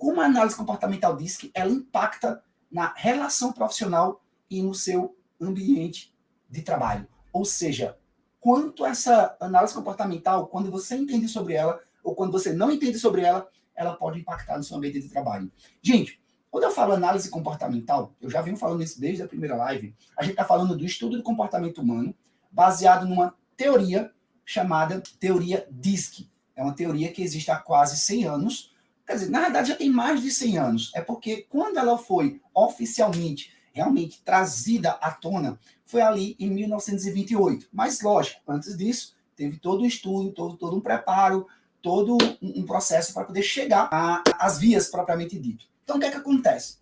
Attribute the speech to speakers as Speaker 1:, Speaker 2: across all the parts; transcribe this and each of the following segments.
Speaker 1: como a análise comportamental DISC ela impacta na relação profissional e no seu ambiente de trabalho. Ou seja, quanto essa análise comportamental, quando você entende sobre ela ou quando você não entende sobre ela, ela pode impactar no seu ambiente de trabalho. Gente, quando eu falo análise comportamental, eu já venho falando isso desde a primeira live, a gente está falando do estudo do comportamento humano baseado numa teoria chamada teoria DISC. É uma teoria que existe há quase 100 anos. Quer dizer, na verdade já tem mais de 100 anos. É porque quando ela foi oficialmente, realmente trazida à tona, foi ali em 1928. Mas, lógico, antes disso, teve todo um estudo, todo um preparo, todo um processo para poder chegar às vias propriamente dito. Então, o que é que acontece?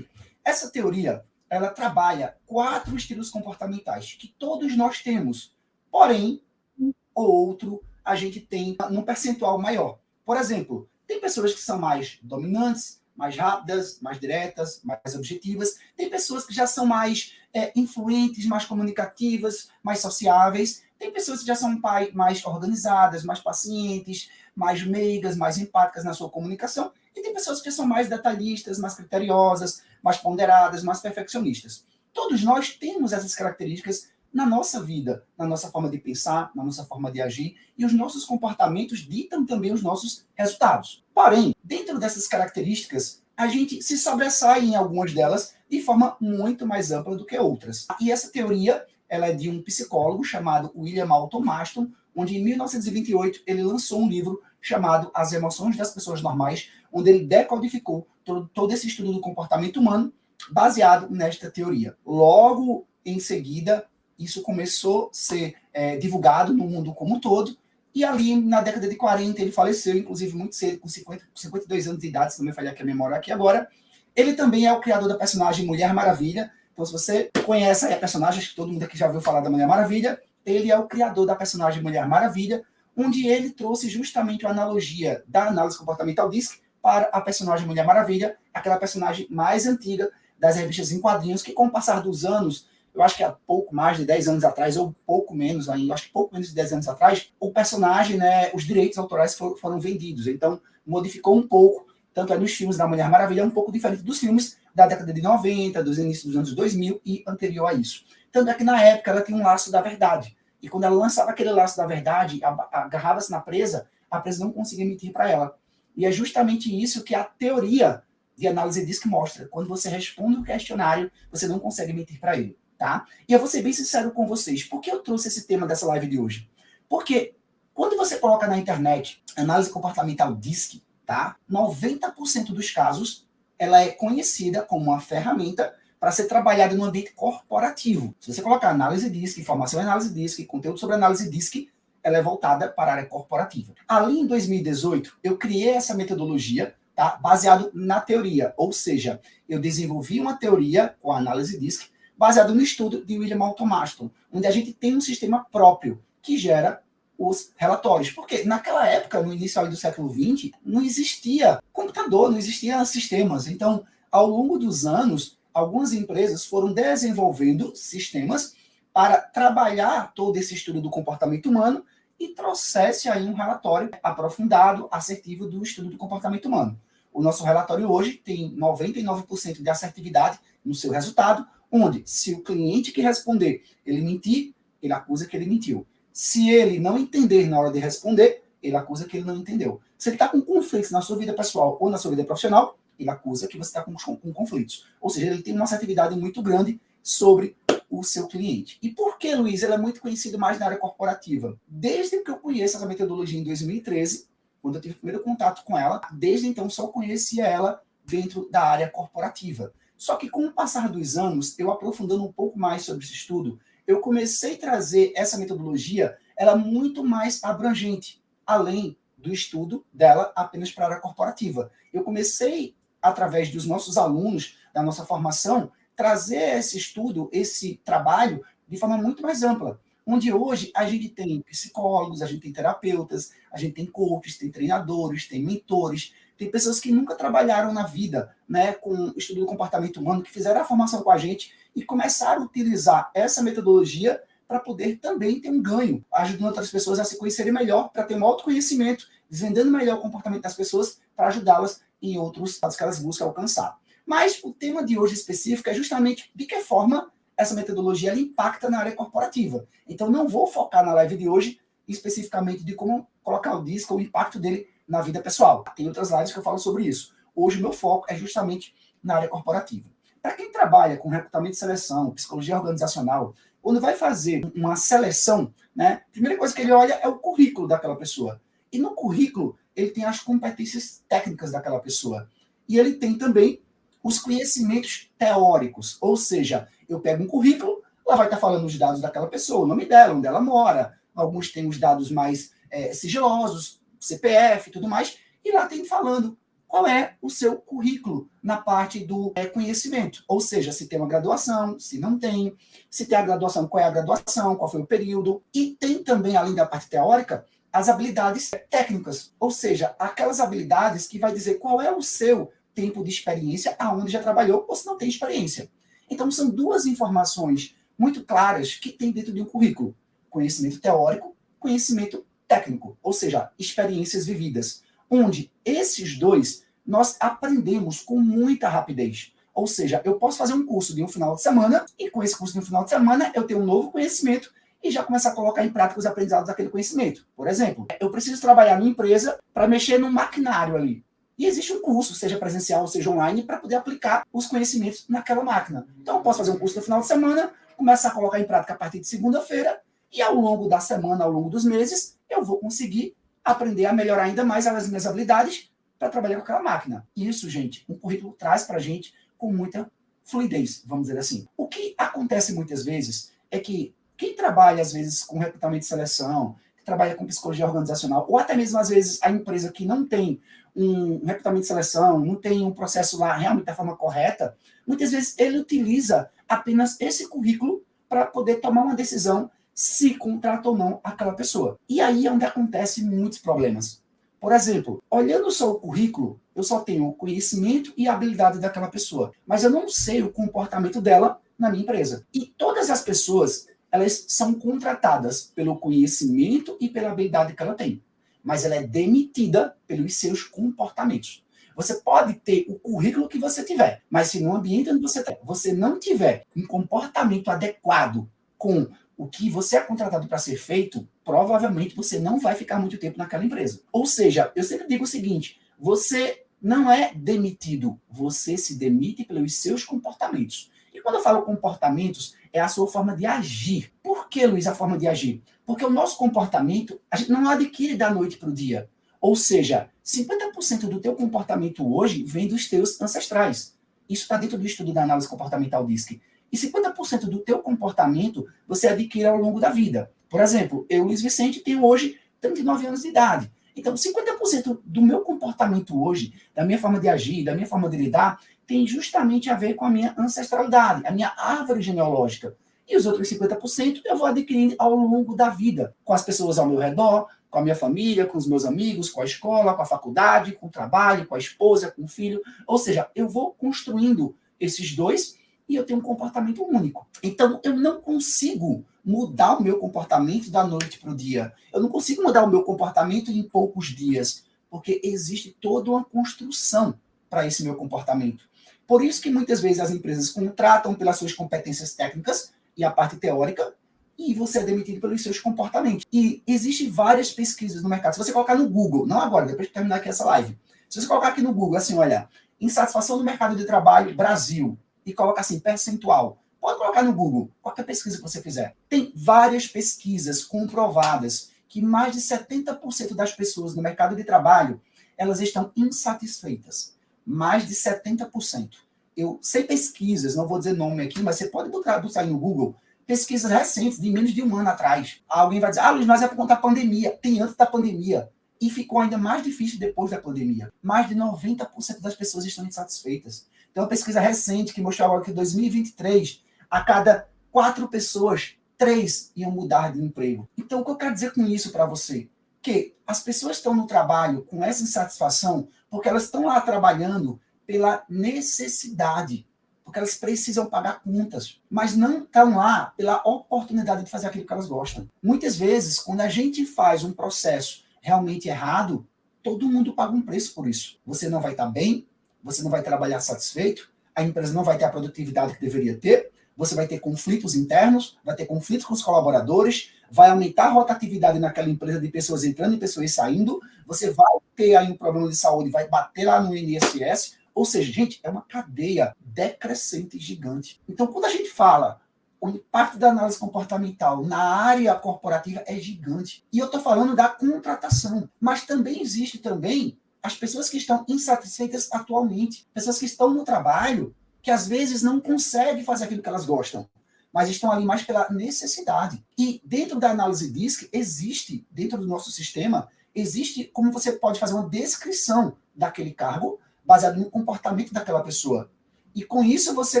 Speaker 1: Essa teoria, ela trabalha 4 estilos comportamentais que todos nós temos. Porém, um ou outro a gente tem num percentual maior. Por exemplo, tem pessoas que são mais dominantes, mais rápidas, mais diretas, mais objetivas. Tem pessoas que já são mais influentes, mais comunicativas, mais sociáveis. Tem pessoas que já são mais organizadas, mais pacientes, mais meigas, mais empáticas na sua comunicação. E tem pessoas que são mais detalhistas, mais criteriosas, mais ponderadas, mais perfeccionistas. Todos nós temos essas características na nossa vida, na nossa forma de pensar, na nossa forma de agir, e os nossos comportamentos ditam também os nossos resultados. Porém, dentro dessas características, a gente se sobressai em algumas delas de forma muito mais ampla do que outras. E essa teoria, ela é de um psicólogo chamado William Alton Maston, onde em 1928 ele lançou um livro chamado As Emoções das Pessoas Normais, onde ele decodificou todo esse estudo do comportamento humano baseado nesta teoria. Logo em seguida, isso começou a ser divulgado no mundo como um todo, e ali na década de 40 ele faleceu, inclusive muito cedo, com 52 anos de idade, se não me falhar aqui a memória aqui agora. Ele também é o criador da personagem Mulher Maravilha. Então, se você conhece a personagem, acho que todo mundo aqui já ouviu falar da Mulher Maravilha, ele é o criador da personagem Mulher Maravilha, onde ele trouxe justamente a analogia da análise comportamental DISC para a personagem Mulher Maravilha, aquela personagem mais antiga das revistas em quadrinhos, que com o passar dos anos, eu acho que há pouco mais de 10 anos atrás, ou pouco menos ainda, acho que pouco menos de 10 anos atrás, o personagem, né, os direitos autorais foram vendidos. Então, modificou um pouco, tanto é nos filmes da Mulher Maravilha, um pouco diferente dos filmes da década de 90, dos inícios dos anos 2000 e anterior a isso. Tanto é que, na época, ela tinha um laço da verdade. E quando ela lançava aquele laço da verdade, agarrava-se na presa, a presa não conseguia mentir para ela. E é justamente isso que a teoria de análise DISC mostra. Quando você responde o questionário, você não consegue mentir para ele. Tá? E eu vou ser bem sincero com vocês. Por que eu trouxe esse tema dessa live de hoje? Porque quando você coloca na internet análise comportamental DISC, tá? 90% dos casos ela é conhecida como uma ferramenta para ser trabalhada no ambiente corporativo. Se você colocar análise DISC, informação em análise DISC, conteúdo sobre análise DISC, ela é voltada para a área corporativa. Ali em 2018, eu criei essa metodologia, tá? Baseado na teoria. Ou seja, eu desenvolvi uma teoria com a análise DISC baseado no estudo de William Alton Maston, onde a gente tem um sistema próprio que gera os relatórios. Porque naquela época, no início do século XX, não existia computador, não existia sistemas. Então, ao longo dos anos, algumas empresas foram desenvolvendo sistemas para trabalhar todo esse estudo do comportamento humano e trouxesse aí um relatório aprofundado, assertivo do estudo do comportamento humano. O nosso relatório hoje tem 99% de assertividade no seu resultado, onde, se o cliente que responder, ele mentir, ele acusa que ele mentiu. Se ele não entender na hora de responder, ele acusa que ele não entendeu. Se ele está com conflitos na sua vida pessoal ou na sua vida profissional, ele acusa que você está com conflitos. Ou seja, ele tem uma assertividade muito grande sobre o seu cliente. E por que, Luiz, ele é muito conhecido mais na área corporativa? Desde que eu conheço essa metodologia em 2013, quando eu tive o primeiro contato com ela, desde então só conhecia ela dentro da área corporativa. Só que com o passar dos anos, eu aprofundando um pouco mais sobre esse estudo, eu comecei a trazer essa metodologia, ela muito mais abrangente, além do estudo dela apenas para a área corporativa. Eu comecei, através dos nossos alunos, da nossa formação, trazer esse estudo, esse trabalho, de forma muito mais ampla. Onde hoje a gente tem psicólogos, a gente tem terapeutas, a gente tem coaches, tem treinadores, tem mentores, tem pessoas que nunca trabalharam na vida, né, com estudo do comportamento humano, que fizeram a formação com a gente e começaram a utilizar essa metodologia para poder também ter um ganho, ajudando outras pessoas a se conhecerem melhor, para ter um autoconhecimento, desvendando melhor o comportamento das pessoas para ajudá-las em outros dados que elas buscam alcançar. Mas o tema de hoje específico é justamente de que forma essa metodologia ela impacta na área corporativa. Então, não vou focar na live de hoje especificamente de como colocar o DISC, o impacto dele na vida pessoal. Tem outras lives que eu falo sobre isso. Hoje, o meu foco é justamente na área corporativa. Para quem trabalha com recrutamento e seleção, psicologia organizacional, quando vai fazer uma seleção, né, a primeira coisa que ele olha é o currículo daquela pessoa. E no currículo, ele tem as competências técnicas daquela pessoa. E ele tem também os conhecimentos teóricos. Ou seja, eu pego um currículo, lá vai estar falando os dados daquela pessoa, o nome dela, onde ela mora. Alguns têm os dados mais sigilosos, CPF e tudo mais. E lá tem falando qual é o seu currículo na parte do conhecimento. Ou seja, se tem uma graduação, se não tem, se tem a graduação, qual é a graduação, qual foi o período. E tem também, além da parte teórica, as habilidades técnicas. Ou seja, aquelas habilidades que vai dizer qual é o seu tempo de experiência, aonde já trabalhou ou se não tem experiência. Então, são duas informações muito claras que tem dentro de um currículo. Conhecimento teórico, conhecimento técnico, ou seja, experiências vividas, onde esses dois nós aprendemos com muita rapidez. Ou seja, eu posso fazer um curso de um final de semana e com esse curso de um final de semana eu tenho um novo conhecimento e já começar a colocar em prática os aprendizados daquele conhecimento. Por exemplo, eu preciso trabalhar numa empresa para mexer num maquinário ali. E existe um curso, seja presencial, seja online, para poder aplicar os conhecimentos naquela máquina. Então, eu posso fazer um curso no final de semana, começar a colocar em prática a partir de segunda-feira, e ao longo da semana, ao longo dos meses, eu vou conseguir aprender a melhorar ainda mais as minhas habilidades para trabalhar com aquela máquina. Isso, gente, um currículo traz para a gente com muita fluidez, vamos dizer assim. O que acontece muitas vezes é que quem trabalha, às vezes, com recrutamento e seleção, que trabalha com psicologia organizacional, ou até mesmo, às vezes, a empresa que não tem um recrutamento e seleção, não tem um processo lá realmente da forma correta, muitas vezes ele utiliza apenas esse currículo para poder tomar uma decisão se contrata ou não aquela pessoa. E aí é onde acontecem muitos problemas. Por exemplo, olhando só o currículo, eu só tenho o conhecimento e a habilidade daquela pessoa, mas eu não sei o comportamento dela na minha empresa. E todas as pessoas, elas são contratadas pelo conhecimento e pela habilidade que ela tem, mas ela é demitida pelos seus comportamentos. Você pode ter o currículo que você tiver, mas se no ambiente onde você não tiver um comportamento adequado com o que você é contratado para ser feito, provavelmente você não vai ficar muito tempo naquela empresa. Ou seja, eu sempre digo o seguinte, você não é demitido, você se demite pelos seus comportamentos. E quando eu falo comportamentos, é a sua forma de agir. Por que, Luiz, a forma de agir? Porque o nosso comportamento, a gente não adquire da noite para o dia. Ou seja, 50% do teu comportamento hoje vem dos teus ancestrais. Isso está dentro do estudo da análise comportamental DISC. E 50% do teu comportamento você adquire ao longo da vida. Por exemplo, eu, Luiz Vicente, tenho hoje 39 anos de idade. Então, 50% do meu comportamento hoje, da minha forma de agir, da minha forma de lidar, tem justamente a ver com a minha ancestralidade, a minha árvore genealógica. E os outros 50% eu vou adquirindo ao longo da vida, com as pessoas ao meu redor, com a minha família, com os meus amigos, com a escola, com a faculdade, com o trabalho, com a esposa, com o filho. Ou seja, eu vou construindo esses dois e eu tenho um comportamento único. Então, eu não consigo mudar o meu comportamento da noite para o dia. Eu não consigo mudar o meu comportamento em poucos dias, porque existe toda uma construção para esse meu comportamento. Por isso que muitas vezes as empresas contratam pelas suas competências técnicas e a parte teórica, e você é demitido pelos seus comportamentos. E existem várias pesquisas no mercado. Se você colocar no Google, não agora, depois de terminar aqui essa live, se você colocar aqui no Google, assim, olha, insatisfação no mercado de trabalho, Brasil, e coloca assim, percentual. Pode colocar no Google, qualquer pesquisa que você fizer. Tem várias pesquisas comprovadas que mais de 70% das pessoas no mercado de trabalho, elas estão insatisfeitas. Mais de 70%. Eu sei pesquisas, não vou dizer nome aqui, mas você pode buscar aí no Google, pesquisas recentes, de menos de um ano atrás. Alguém vai dizer, Luiz, mas é por conta da pandemia. Tem antes da pandemia. E ficou ainda mais difícil depois da pandemia. Mais de 90% das pessoas estão insatisfeitas. Tem uma pesquisa recente que mostrou agora que em 2023, a cada 4 pessoas, 3 iam mudar de emprego. Então, o que eu quero dizer com isso para você? Que as pessoas estão no trabalho com essa insatisfação porque elas estão lá trabalhando pela necessidade, porque elas precisam pagar contas, mas não estão lá pela oportunidade de fazer aquilo que elas gostam. Muitas vezes, quando a gente faz um processo realmente errado, todo mundo paga um preço por isso. Você não vai estar bem, você não vai trabalhar satisfeito, a empresa não vai ter a produtividade que deveria ter, você vai ter conflitos internos, vai ter conflitos com os colaboradores, vai aumentar a rotatividade naquela empresa de pessoas entrando e pessoas saindo, você vai ter aí um problema de saúde, vai bater lá no INSS, ou seja, gente, é uma cadeia decrescente gigante. Então, quando a gente fala o impacto da análise comportamental na área corporativa é gigante. E eu estou falando da contratação, mas também existe também as pessoas que estão insatisfeitas atualmente, pessoas que estão no trabalho, que às vezes não conseguem fazer aquilo que elas gostam, mas estão ali mais pela necessidade. E dentro da análise DISC, existe, dentro do nosso sistema, existe como você pode fazer uma descrição daquele cargo baseado no comportamento daquela pessoa. E com isso você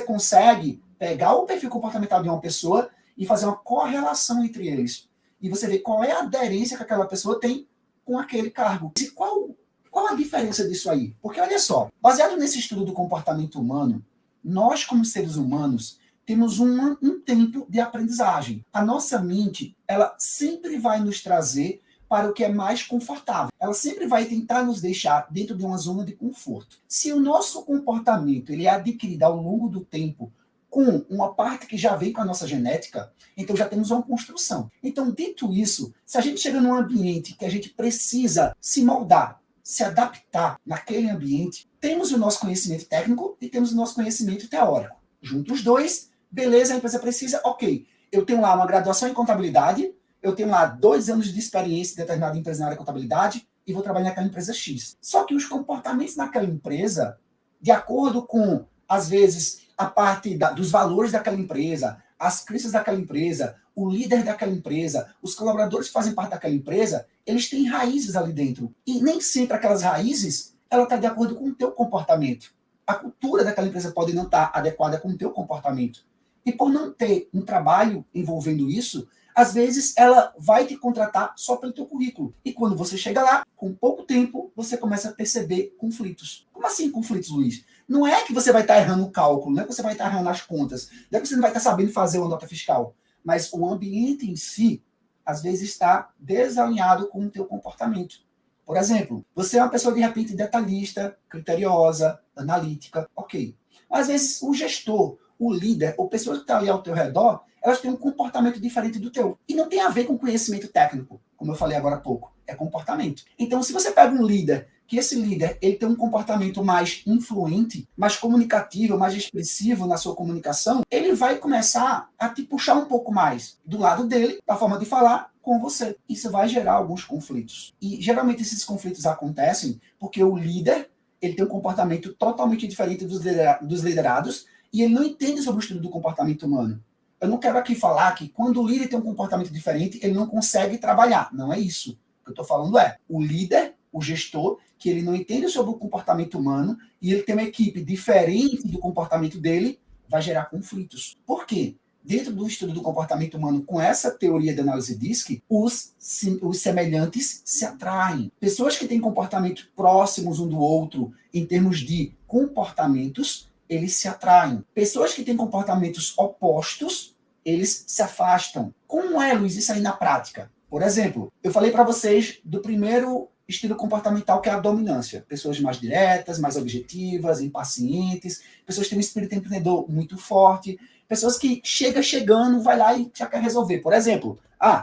Speaker 1: consegue pegar o perfil comportamental de uma pessoa e fazer uma correlação entre eles. E você vê qual é a aderência que aquela pessoa tem com aquele cargo. E qual a diferença disso aí? Porque olha só, baseado nesse estudo do comportamento humano, nós como seres humanos temos um tempo de aprendizagem. A nossa mente, ela sempre vai nos trazer para o que é mais confortável. Ela sempre vai tentar nos deixar dentro de uma zona de conforto. Se o nosso comportamento ele é adquirido ao longo do tempo com uma parte que já vem com a nossa genética, então já temos uma construção. Então, dito isso, se a gente chega num ambiente que a gente precisa se moldar, se adaptar naquele ambiente, temos o nosso conhecimento técnico e temos o nosso conhecimento teórico. Juntos os dois, beleza, a empresa precisa, ok. Eu tenho lá uma graduação em contabilidade, eu tenho lá 2 anos de experiência em determinada empresa na área de contabilidade e vou trabalhar naquela empresa X. Só que os comportamentos naquela empresa, de acordo com, às vezes, a parte dos valores daquela empresa, as crenças daquela empresa, o líder daquela empresa, os colaboradores que fazem parte daquela empresa, eles têm raízes ali dentro. E nem sempre aquelas raízes, ela está de acordo com o teu comportamento. A cultura daquela empresa pode não estar adequada com o teu comportamento. E por não ter um trabalho envolvendo isso, às vezes ela vai te contratar só pelo teu currículo. E quando você chega lá, com pouco tempo, você começa a perceber conflitos. Como assim conflitos, Luiz? Não é que você vai estar errando o cálculo, não é que você vai estar errando as contas, não é que você não vai estar sabendo fazer uma nota fiscal, mas o ambiente em si, às vezes, está desalinhado com o teu comportamento. Por exemplo, você é uma pessoa, de repente, detalhista, criteriosa, analítica, ok. Às vezes, o gestor, o líder, ou pessoas que estão ali ao teu redor, elas têm um comportamento diferente do teu. E não tem a ver com conhecimento técnico, como eu falei agora há pouco. É comportamento. Então, se você pega um líder, que esse líder ele tem um comportamento mais influente, mais comunicativo, mais expressivo na sua comunicação, ele vai começar a te puxar um pouco mais do lado dele, da forma de falar com você. Isso vai gerar alguns conflitos. E geralmente esses conflitos acontecem porque o líder ele tem um comportamento totalmente diferente dos liderados e ele não entende sobre o estudo do comportamento humano. Eu não quero aqui falar que quando o líder tem um comportamento diferente, ele não consegue trabalhar. Não é isso. O que eu estou falando é o líder, o gestor, que ele não entende sobre o comportamento humano e ele tem uma equipe diferente do comportamento dele, vai gerar conflitos. Por quê? Dentro do estudo do comportamento humano, com essa teoria de análise DISC, os semelhantes se atraem. Pessoas que têm comportamentos próximos um do outro, em termos de comportamentos, eles se atraem. Pessoas que têm comportamentos opostos, eles se afastam. Como é, Luiz, isso aí na prática? Por exemplo, eu falei para vocês do primeiro estilo comportamental, que é a dominância. Pessoas mais diretas, mais objetivas, impacientes, pessoas que têm um espírito empreendedor muito forte, pessoas que chegando, vai lá e já quer resolver. Por exemplo,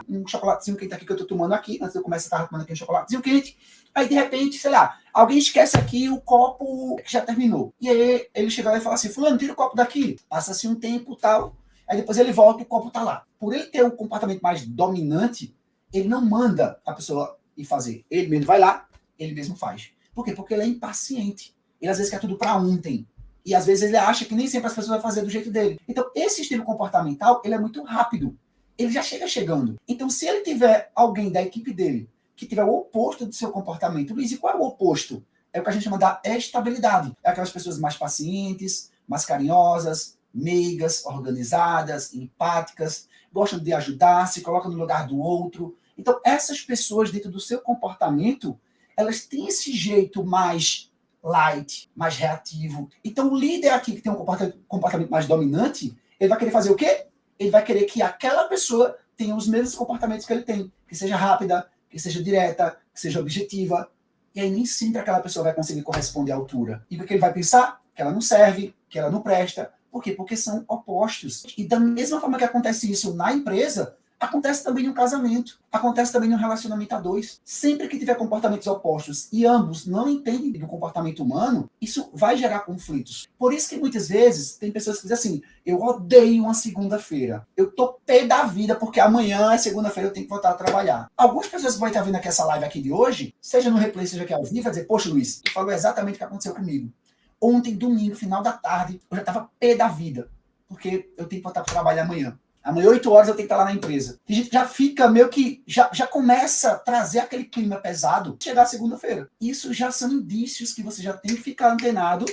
Speaker 1: um chocolatezinho quente aqui que eu estou tomando aqui, antes de eu começar a estar tomando aqui um chocolatezinho quente, aí de repente, sei lá, alguém esquece aqui o copo que já terminou. E aí ele chega lá e fala assim, fulano, tira o copo daqui. Passa-se um tempo e tal, aí depois ele volta e o copo tá lá. Por ele ter um comportamento mais dominante, ele não manda a pessoa ir fazer. Ele mesmo vai lá, ele mesmo faz. Por quê? Porque ele é impaciente. Ele às vezes quer tudo para ontem. E às vezes ele acha que nem sempre as pessoas vão fazer do jeito dele. Então, esse estilo comportamental, ele é muito rápido. Ele já chega chegando. Então, se ele tiver alguém da equipe dele que tiver o oposto do seu comportamento, Luiz, e qual é o oposto? É o que a gente chama da estabilidade. É aquelas pessoas mais pacientes, mais carinhosas, meigas, organizadas, empáticas, gostam de ajudar, se colocam no lugar do outro. Então, essas pessoas, dentro do seu comportamento, elas têm esse jeito mais light, mais reativo. Então, o líder aqui, que tem um comportamento mais dominante, ele vai querer fazer o quê? Ele vai querer que aquela pessoa tenha os mesmos comportamentos que ele tem. Que seja rápida, que seja direta, que seja objetiva. E aí nem sempre aquela pessoa vai conseguir corresponder à altura. E porque ele vai pensar que ela não serve, que ela não presta. Por quê? Porque são opostos. E da mesma forma que acontece isso na empresa, acontece também no casamento, acontece também no relacionamento a dois. Sempre que tiver comportamentos opostos e ambos não entendem do comportamento humano, isso vai gerar conflitos. Por isso que muitas vezes tem pessoas que dizem assim, eu odeio uma segunda-feira. Eu tô pé da vida porque amanhã é segunda-feira, eu tenho que voltar a trabalhar. Algumas pessoas que vão estar vendo aqui essa live aqui de hoje, seja no replay, seja aqui ao vivo, vai dizer, poxa, Luiz, tu falou exatamente o que aconteceu comigo. Ontem, domingo, final da tarde, eu já estava pé da vida, porque eu tenho que voltar para trabalhar amanhã. Amanhã, 8 horas, eu tenho que estar lá na empresa. A gente já fica meio que... Já começa a trazer aquele clima pesado chegar segunda-feira. Isso já são indícios que você já tem que ficar antenado,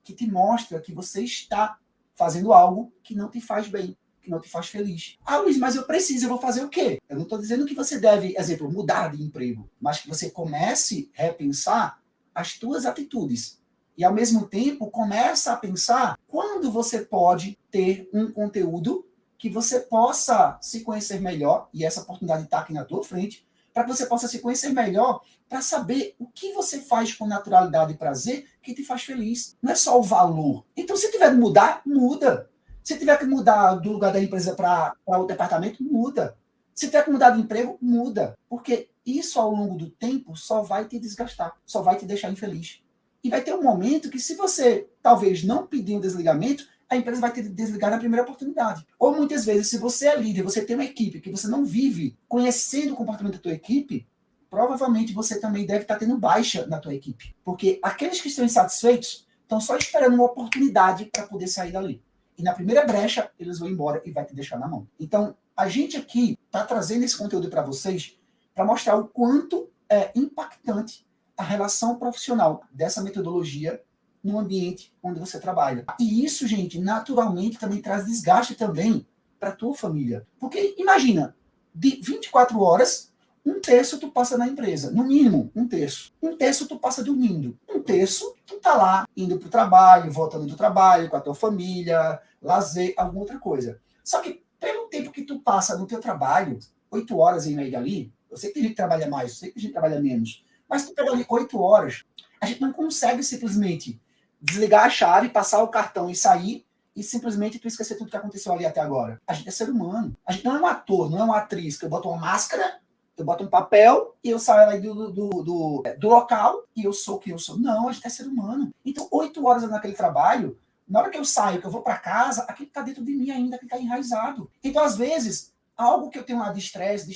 Speaker 1: que te mostra que você está fazendo algo que não te faz bem, que não te faz feliz. Ah, Luiz, mas eu preciso, eu vou fazer o quê? Eu não estou dizendo que você deve, exemplo, mudar de emprego, mas que você comece a repensar as tuas atitudes. E, ao mesmo tempo, começa a pensar quando você pode ter um conteúdo que você possa se conhecer melhor, e essa oportunidade está aqui na tua frente, para que você possa se conhecer melhor, para saber o que você faz com naturalidade e prazer que te faz feliz. Não é só o valor. Então, se tiver que mudar, muda. Se tiver que mudar do lugar da empresa para o departamento, muda. Se tiver que mudar de emprego, muda. Porque isso, ao longo do tempo, só vai te desgastar, só vai te deixar infeliz. E vai ter um momento que, se você talvez não pedir um desligamento, a empresa vai ter que desligar na primeira oportunidade. Ou muitas vezes, se você é líder, você tem uma equipe que você não vive conhecendo o comportamento da tua equipe, provavelmente você também deve estar tendo baixa na tua equipe. Porque aqueles que estão insatisfeitos estão só esperando uma oportunidade para poder sair dali. E na primeira brecha, eles vão embora e vai te deixar na mão. Então, a gente aqui está trazendo esse conteúdo para vocês para mostrar o quanto é impactante a relação profissional dessa metodologia no ambiente onde você trabalha. E isso, gente, naturalmente também traz desgaste também para a tua família. Porque imagina, de 24 horas, um terço tu passa na empresa, no mínimo um terço. Um terço tu passa dormindo. Um terço tu tá lá indo pro trabalho, voltando do trabalho, com a tua família, lazer, alguma outra coisa. Só que pelo tempo que tu passa no teu trabalho, 8 horas em média ali, eu sei que tem gente que trabalha mais, eu sei que tem gente que trabalha menos, mas tu pega ali 8 horas, a gente não consegue simplesmente desligar a chave, passar o cartão e sair, e simplesmente tu esquecer tudo que aconteceu ali até agora. A gente é ser humano. A gente não é um ator, não é uma atriz, que eu boto uma máscara, eu boto um papel e eu saio aí do local e eu sou o que eu sou. Não, a gente é ser humano. Então, 8 horas naquele trabalho, na hora que eu saio, que eu vou para casa, aquilo está dentro de mim ainda, aquilo está enraizado. Então, às vezes, algo que eu tenho lá de estresse,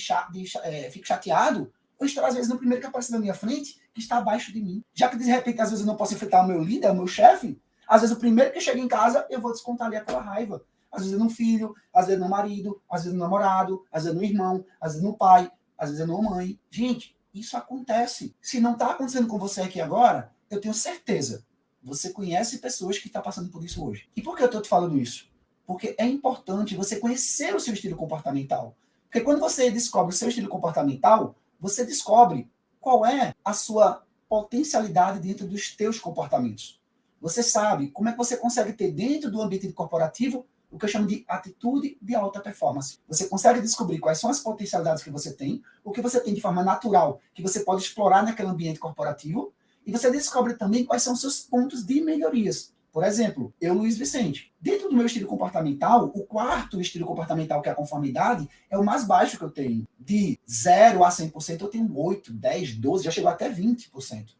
Speaker 1: fico chateado, eu estou, às vezes, no primeiro que aparece na minha frente, que está abaixo de mim. Já que, de repente, às vezes eu não posso enfrentar o meu líder, o meu chefe, às vezes o primeiro que chega em casa, eu vou descontar ali aquela raiva. Às vezes no filho, às vezes no marido, às vezes no namorado, às vezes no irmão, às vezes no pai, às vezes no mãe. Gente, isso acontece. Se não está acontecendo com você aqui agora, eu tenho certeza. Você conhece pessoas que estão passando por isso hoje. E por que eu estou te falando isso? Porque é importante você conhecer o seu estilo comportamental. Porque quando você descobre o seu estilo comportamental, você descobre qual é a sua potencialidade dentro dos teus comportamentos. Você sabe como é que você consegue ter dentro do ambiente corporativo o que eu chamo de atitude de alta performance. Você consegue descobrir quais são as potencialidades que você tem, o que você tem de forma natural, que você pode explorar naquele ambiente corporativo, e você descobre também quais são os seus pontos de melhorias. Por exemplo, eu, Luiz Vicente, dentro do meu estilo comportamental, o quarto estilo comportamental, que é a conformidade, é o mais baixo que eu tenho. De 0 a 100%, eu tenho 8, 10, 12, já chegou até 20%. O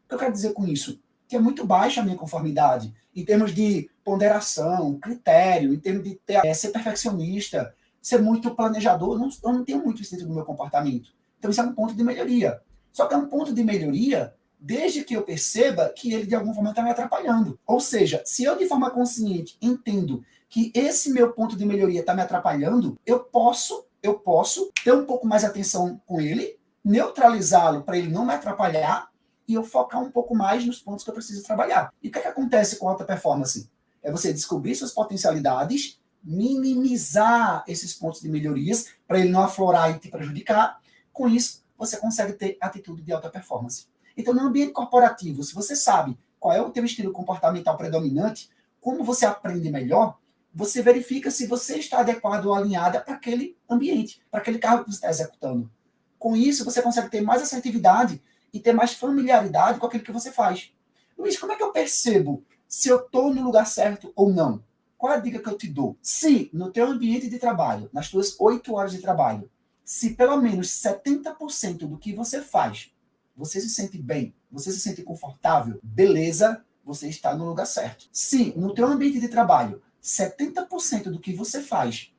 Speaker 1: que eu quero dizer com isso? Que é muito baixa a minha conformidade, em termos de ponderação, critério, em termos de ser perfeccionista, ser muito planejador, eu não tenho muito isso dentro do meu comportamento. Então isso é um ponto de melhoria. Só que é um ponto de melhoria desde que eu perceba que ele de alguma forma está me atrapalhando. Ou seja, se eu de forma consciente entendo que esse meu ponto de melhoria está me atrapalhando, eu posso ter um pouco mais atenção com ele, neutralizá-lo para ele não me atrapalhar, e eu focar um pouco mais nos pontos que eu preciso trabalhar. E o que acontece com a alta performance? É você descobrir suas potencialidades, minimizar esses pontos de melhorias, para ele não aflorar e te prejudicar. Com isso, você consegue ter atitude de alta performance. Então, no ambiente corporativo, se você sabe qual é o teu estilo comportamental predominante, como você aprende melhor, você verifica se você está adequado ou alinhada para aquele ambiente, para aquele cargo que você está executando. Com isso, você consegue ter mais assertividade e ter mais familiaridade com aquilo que você faz. Luiz, como é que eu percebo se eu estou no lugar certo ou não? Qual é a dica que eu te dou? Se no teu ambiente de trabalho, nas tuas 8 horas de trabalho, se pelo menos 70% do que você faz, você se sente bem, você se sente confortável, beleza, você está no lugar certo. Se no teu ambiente de trabalho, 70% do que você faz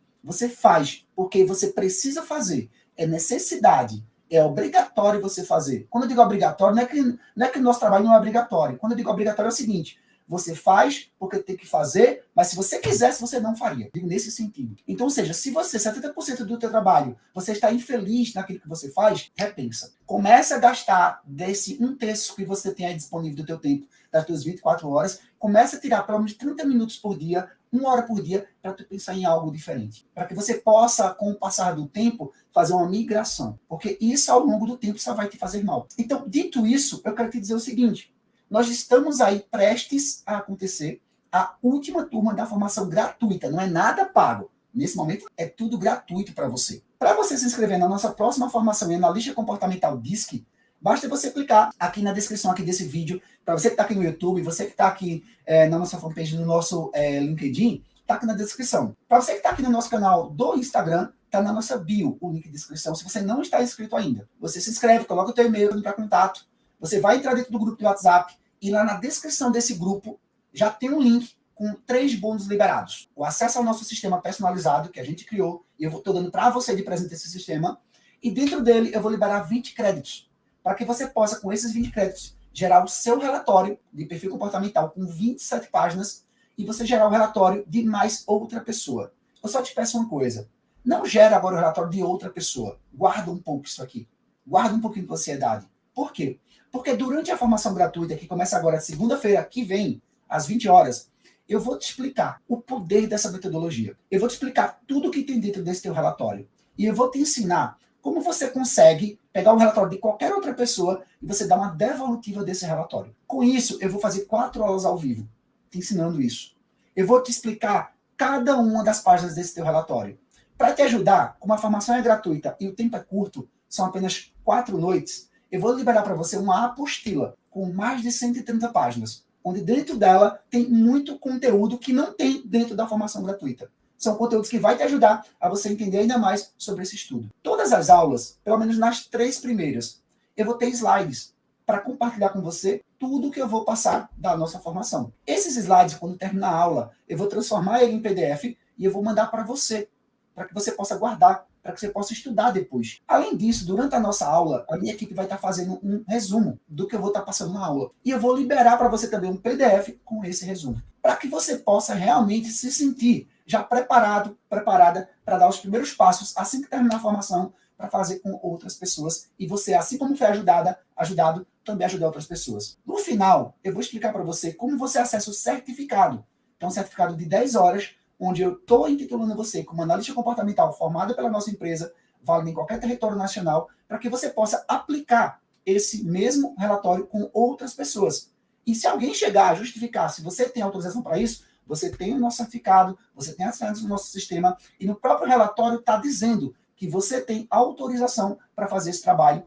Speaker 1: porque você precisa fazer, é necessidade, é obrigatório você fazer. Quando eu digo obrigatório, não é que o nosso trabalho não é obrigatório. Quando eu digo obrigatório é o seguinte, você faz porque tem que fazer, mas se você quisesse, você não faria. Digo nesse sentido. Então, ou seja, se você, 70% do teu trabalho, você está infeliz naquilo que você faz, repensa. Comece a gastar desse 1/3 que você tem aí disponível do teu tempo, das tuas 24 horas, comece a tirar pelo menos 30 minutos por dia, 1 hora por dia, para tu pensar em algo diferente. Para que você possa, com o passar do tempo, fazer uma migração. Porque isso, ao longo do tempo, só vai te fazer mal. Então, dito isso, eu quero te dizer o seguinte, nós estamos aí prestes a acontecer a última turma da formação gratuita, não é nada pago. Nesse momento, é tudo gratuito para você. Para você se inscrever na nossa próxima formação em analista comportamental DISC, basta você clicar aqui na descrição aqui desse vídeo. Para você que está aqui no YouTube, você que está aqui na nossa fanpage, no nosso LinkedIn, está aqui na descrição. Para você que está aqui no nosso canal do Instagram, está na nossa bio, o link de inscrição. Se você não está inscrito ainda, você se inscreve, coloca o teu e-mail para contato. Você vai entrar dentro do grupo do WhatsApp e lá na descrição desse grupo já tem um link com 3 bônus liberados. O acesso ao nosso sistema personalizado que a gente criou, e eu estou dando para você de presente esse sistema, e dentro dele eu vou liberar 20 créditos, para que você possa, com esses 20 créditos, gerar o seu relatório de perfil comportamental com 27 páginas e você gerar o relatório de mais outra pessoa. Eu só te peço uma coisa, não gera agora o relatório de outra pessoa. Guarda um pouco isso aqui. Guarda um pouquinho de ansiedade. Por quê? Porque durante a formação gratuita, que começa agora segunda-feira que vem, às 20 horas, eu vou te explicar o poder dessa metodologia. Eu vou te explicar tudo o que tem dentro desse teu relatório. E eu vou te ensinar como você consegue pegar um relatório de qualquer outra pessoa e você dar uma devolutiva desse relatório. Com isso, eu vou fazer 4 aulas ao vivo, te ensinando isso. Eu vou te explicar cada uma das páginas desse teu relatório. Para te ajudar, como a formação é gratuita e o tempo é curto, são apenas 4 noites, eu vou liberar para você uma apostila com mais de 130 páginas, onde dentro dela tem muito conteúdo que não tem dentro da formação gratuita. São conteúdos que vai te ajudar a você entender ainda mais sobre esse estudo. Todas as aulas, pelo menos nas 3 primeiras, eu vou ter slides para compartilhar com você tudo que eu vou passar da nossa formação. Esses slides, quando terminar a aula, eu vou transformar ele em PDF e eu vou mandar para você, para que você possa guardar, para que você possa estudar depois. Além disso, durante a nossa aula, a minha equipe vai estar fazendo um resumo do que eu vou estar passando na aula. E eu vou liberar para você também um PDF com esse resumo, para que você possa realmente se sentir já preparado, preparada para dar os primeiros passos assim que terminar a formação, para fazer com outras pessoas. E você, assim como foi ajudado, também ajudar outras pessoas. No final, eu vou explicar para você como você acessa o certificado. Então, um certificado de 10 horas, onde eu estou intitulando você como analista comportamental formado pela nossa empresa, válido em qualquer território nacional, para que você possa aplicar esse mesmo relatório com outras pessoas. E se alguém chegar a justificar, se você tem autorização para isso, você tem o nosso certificado, você tem acesso ao nosso sistema, e no próprio relatório está dizendo que você tem autorização para fazer esse trabalho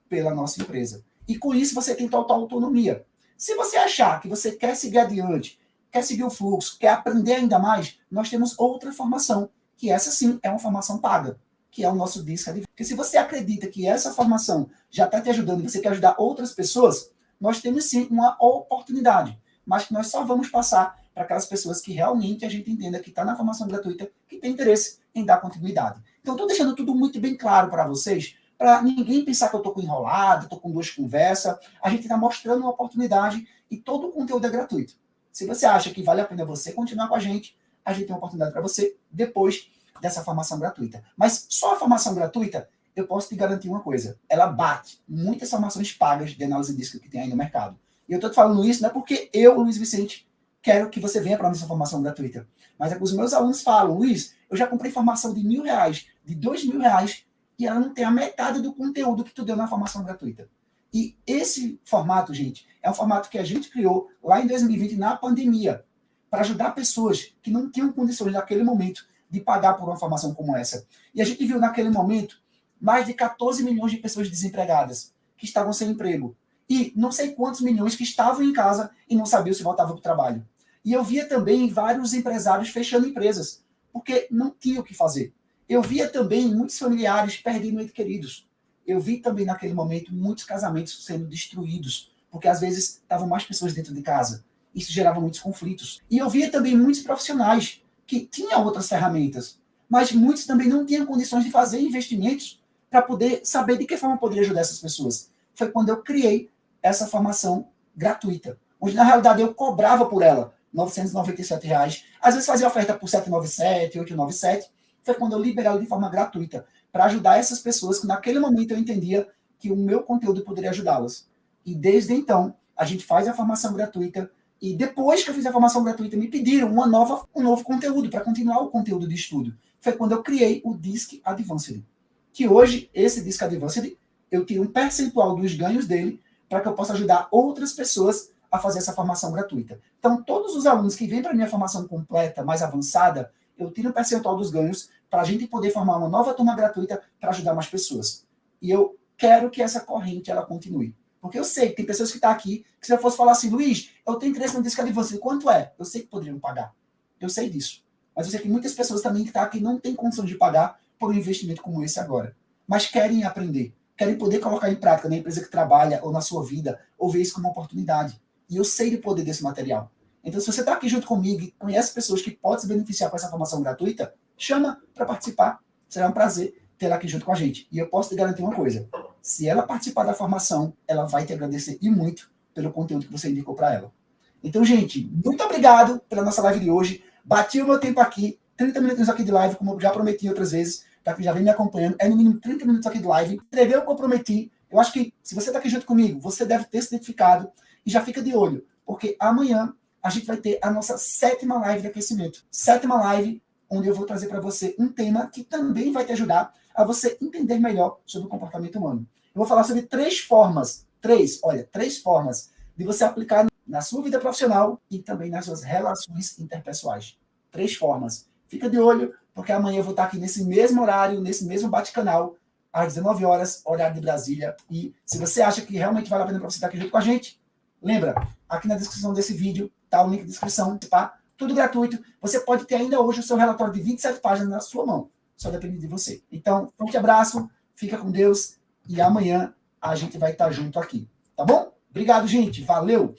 Speaker 1: pela nossa empresa. E com isso você tem total autonomia. Se você achar que você quer seguir adiante, quer seguir o fluxo, quer aprender ainda mais, nós temos outra formação, que essa sim é uma formação paga, que é o nosso Disc Advance. Porque se você acredita que essa formação já está te ajudando e você quer ajudar outras pessoas, nós temos sim uma oportunidade, mas que nós só vamos passar para aquelas pessoas que realmente a gente entenda que está na formação gratuita, que tem interesse em dar continuidade. Então, estou deixando tudo muito bem claro para vocês, para ninguém pensar que eu estou enrolado, estou com 2 conversas. A gente está mostrando uma oportunidade e todo o conteúdo é gratuito. Se você acha que vale a pena você continuar com a gente tem uma oportunidade para você depois dessa formação gratuita. Mas só a formação gratuita, eu posso te garantir uma coisa, ela bate muitas formações pagas de análise DISC que tem aí no mercado. E eu estou te falando isso não é porque eu, Luiz Vicente, quero que você venha para a nossa formação gratuita. Mas é que os meus alunos falam, Luiz, eu já comprei formação de R$1.000, de R$2.000, e ela não tem a metade do conteúdo que tu deu na formação gratuita. E esse formato, gente, é um formato que a gente criou lá em 2020, na pandemia, para ajudar pessoas que não tinham condições naquele momento de pagar por uma formação como essa. E a gente viu naquele momento mais de 14 milhões de pessoas desempregadas, que estavam sem emprego. E não sei quantos milhões que estavam em casa e não sabiam se voltavam para o trabalho. E eu via também vários empresários fechando empresas, porque não tinham o que fazer. Eu via também muitos familiares perdendo entes queridos. Eu vi também naquele momento muitos casamentos sendo destruídos, porque às vezes estavam mais pessoas dentro de casa. Isso gerava muitos conflitos. E eu via também muitos profissionais que tinham outras ferramentas, mas muitos também não tinham condições de fazer investimentos para poder saber de que forma poderia ajudar essas pessoas. Foi quando eu criei essa formação gratuita, onde na realidade eu cobrava por ela R$ 997. Às vezes fazia oferta por R$ 797, R$ 897. Foi quando eu liberei ela de forma gratuita, para ajudar essas pessoas que naquele momento eu entendia que o meu conteúdo poderia ajudá-las. E desde então, a gente faz a formação gratuita, e depois que eu fiz a formação gratuita, me pediram um novo conteúdo, para continuar o conteúdo de estudo. Foi quando eu criei o DISC Advanced, que hoje, esse DISC Advanced, eu tiro um percentual dos ganhos dele, para que eu possa ajudar outras pessoas a fazer essa formação gratuita. Então, todos os alunos que vêm para a minha formação completa, mais avançada, eu tiro um percentual dos ganhos para a gente poder formar uma nova turma gratuita para ajudar mais pessoas. E eu quero que essa corrente ela continue. Porque eu sei que tem pessoas que estão aqui, que se eu fosse falar assim, Luiz, eu tenho interesse no Disque Advanced, quanto é? Eu sei que poderiam pagar. Eu sei disso. Mas eu sei que muitas pessoas também que estão aqui não têm condição de pagar por um investimento como esse agora. Mas querem aprender, querem poder colocar em prática na empresa que trabalha ou na sua vida, ou ver isso como uma oportunidade. E eu sei do poder desse material. Então, se você está aqui junto comigo e conhece pessoas que podem se beneficiar com essa formação gratuita, chama para participar. Será um prazer tê-la aqui junto com a gente. E eu posso te garantir uma coisa. Se ela participar da formação, ela vai te agradecer e muito pelo conteúdo que você indicou para ela. Então, gente, muito obrigado pela nossa live de hoje. Bati o meu tempo aqui, 30 minutos aqui de live, como eu já prometi outras vezes, para quem já vem me acompanhando. É no mínimo 30 minutos aqui de live. Entreguei o que eu prometi. Eu acho que, se você está aqui junto comigo, você deve ter se identificado e já fica de olho, porque amanhã a gente vai ter a nossa 7ª live de aquecimento. 7ª live, onde eu vou trazer para você um tema que também vai te ajudar a você entender melhor sobre o comportamento humano. Eu vou falar sobre 3 formas de você aplicar na sua vida profissional e também nas suas relações interpessoais. 3 formas. Fica de olho, porque amanhã eu vou estar aqui nesse mesmo horário, nesse mesmo bate-canal, às 19 horas, horário de Brasília. E se você acha que realmente vale a pena para você estar aqui junto com a gente, lembra, aqui na descrição desse vídeo tá o link de descrição, tá? Tudo gratuito. Você pode ter ainda hoje o seu relatório de 27 páginas na sua mão. Só depende de você. Então, forte abraço, fica com Deus e amanhã a gente vai estar junto aqui. Tá bom? Obrigado, gente. Valeu!